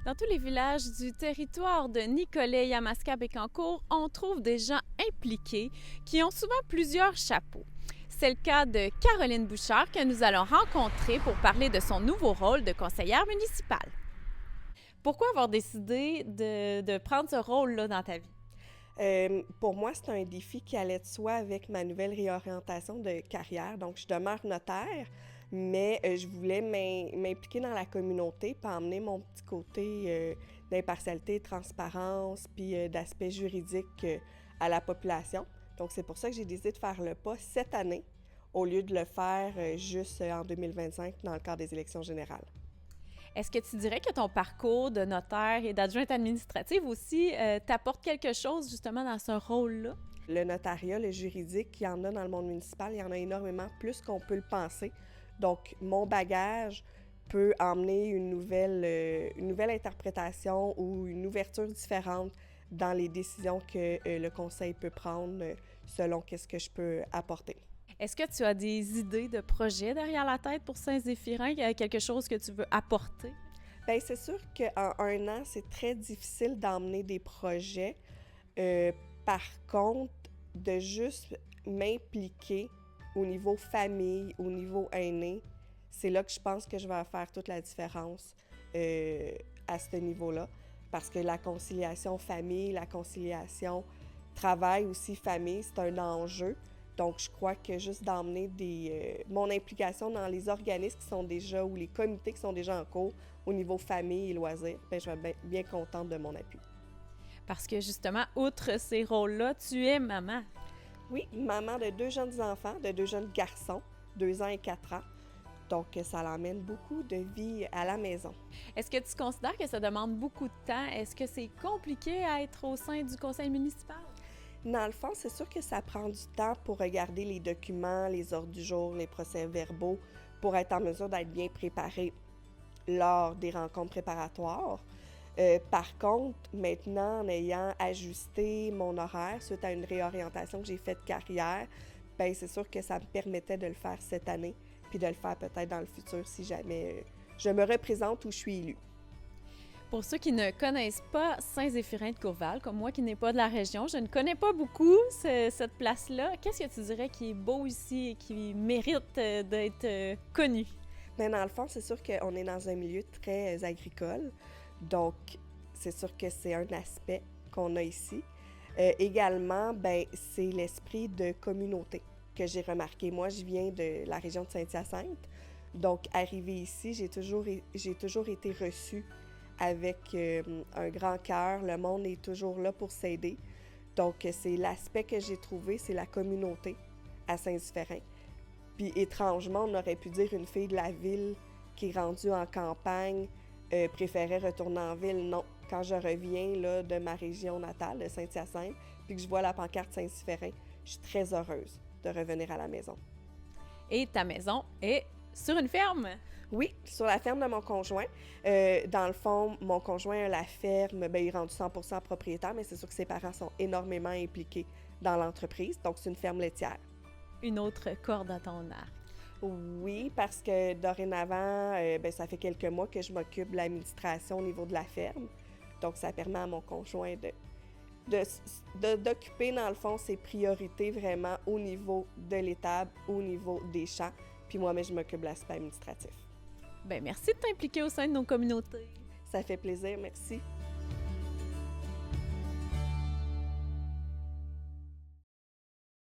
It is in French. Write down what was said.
Dans tous les villages du territoire de Nicolet, Yamaska, Bécancour, on trouve des gens impliqués qui ont souvent plusieurs chapeaux. C'est le cas de Caroline Bouchard que nous allons rencontrer pour parler de son nouveau rôle de conseillère municipale. Pourquoi avoir décidé de prendre ce rôle-là dans ta vie? Pour moi, c'est un défi qui allait de soi avec ma nouvelle réorientation de carrière. Donc, je demeure notaire, mais je voulais m'impliquer dans la communauté, puis emmener mon petit côté d'impartialité, de transparence, puis d'aspect juridique à la population. Donc, c'est pour ça que j'ai décidé de faire le pas cette année, au lieu de le faire juste en 2025 dans le cadre des élections générales. Est-ce que tu dirais que ton parcours de notaire et d'adjointe administrative aussi t'apporte quelque chose justement dans ce rôle-là? Le notariat, le juridique, il y en a dans le monde municipal, il y en a énormément, plus qu'on peut le penser. Donc, mon bagage peut emmener une nouvelle interprétation ou une ouverture différente dans les décisions que le conseil peut prendre selon qu'est-ce que je peux apporter. Est-ce que tu as des idées de projets derrière la tête pour Saint-Zéphirin? Quelque chose que tu veux apporter? Bien, c'est sûr qu'en un an, c'est très difficile d'emmener des projets. Par contre, de juste m'impliquer au niveau famille, au niveau aîné, c'est là que je pense que je vais faire toute la différence à ce niveau-là. Parce que la conciliation famille, la conciliation travail aussi famille, c'est un enjeu. Donc, je crois que juste d'emmener mon implication dans les organismes qui sont déjà, ou les comités qui sont déjà en cours au niveau famille et loisirs, bien, je vais être bien contente de mon appui. Parce que justement, outre ces rôles-là, tu es maman. Oui, maman de 2 jeunes enfants, de 2 jeunes garçons, 2 ans et 4 ans. Donc, ça l'emmène beaucoup de vie à la maison. Est-ce que tu considères que ça demande beaucoup de temps? Est-ce que c'est compliqué à être au sein du conseil municipal? Dans le fond, c'est sûr que ça prend du temps pour regarder les documents, les ordres du jour, les procès-verbaux, pour être en mesure d'être bien préparé lors des rencontres préparatoires. Par contre, maintenant, en ayant ajusté mon horaire suite à une réorientation que j'ai faite de carrière, bien, c'est sûr que ça me permettait de le faire cette année, puis de le faire peut-être dans le futur si jamais je me représente ou je suis élue. Pour ceux qui ne connaissent pas Saint-Zéphirin de Courval, comme moi qui n'ai pas de la région, je ne connais pas beaucoup cette place-là. Qu'est-ce que tu dirais qui est beau ici et qui mérite d'être connu? Mais dans le fond, c'est sûr qu'on est dans un milieu très agricole. Donc, c'est sûr que c'est un aspect qu'on a ici. Également, ben, c'est l'esprit de communauté que j'ai remarqué. Moi, je viens de la région de Saint-Hyacinthe. Donc, arrivée ici, j'ai toujours été reçue avec un grand cœur. Le monde est toujours là pour s'aider. Donc, c'est l'aspect que j'ai trouvé, c'est la communauté à Saint-Zéphirin. Puis, étrangement, on aurait pu dire une fille de la ville qui est rendue en campagne préférait retourner en ville. Non, quand je reviens là, de ma région natale, de Saint-Hyacinthe, puis que je vois la pancarte Saint-Zéphirin, je suis très heureuse de revenir à la maison. Et ta maison est sur une ferme? Oui, sur la ferme de mon conjoint. Dans le fond, mon conjoint a la ferme, bien, il est rendu 100% propriétaire, mais c'est sûr que ses parents sont énormément impliqués dans l'entreprise. Donc, c'est une ferme laitière. Une autre corde à ton arc. Oui, parce que dorénavant, ben, ça fait quelques mois que je m'occupe de l'administration au niveau de la ferme. Donc, ça permet à mon conjoint d'occuper, dans le fond, ses priorités vraiment au niveau de l'étable, au niveau des champs. Puis moi, mais je m'occupe de l'aspect administratif. Bien, merci de t'impliquer au sein de nos communautés. Ça fait plaisir, merci.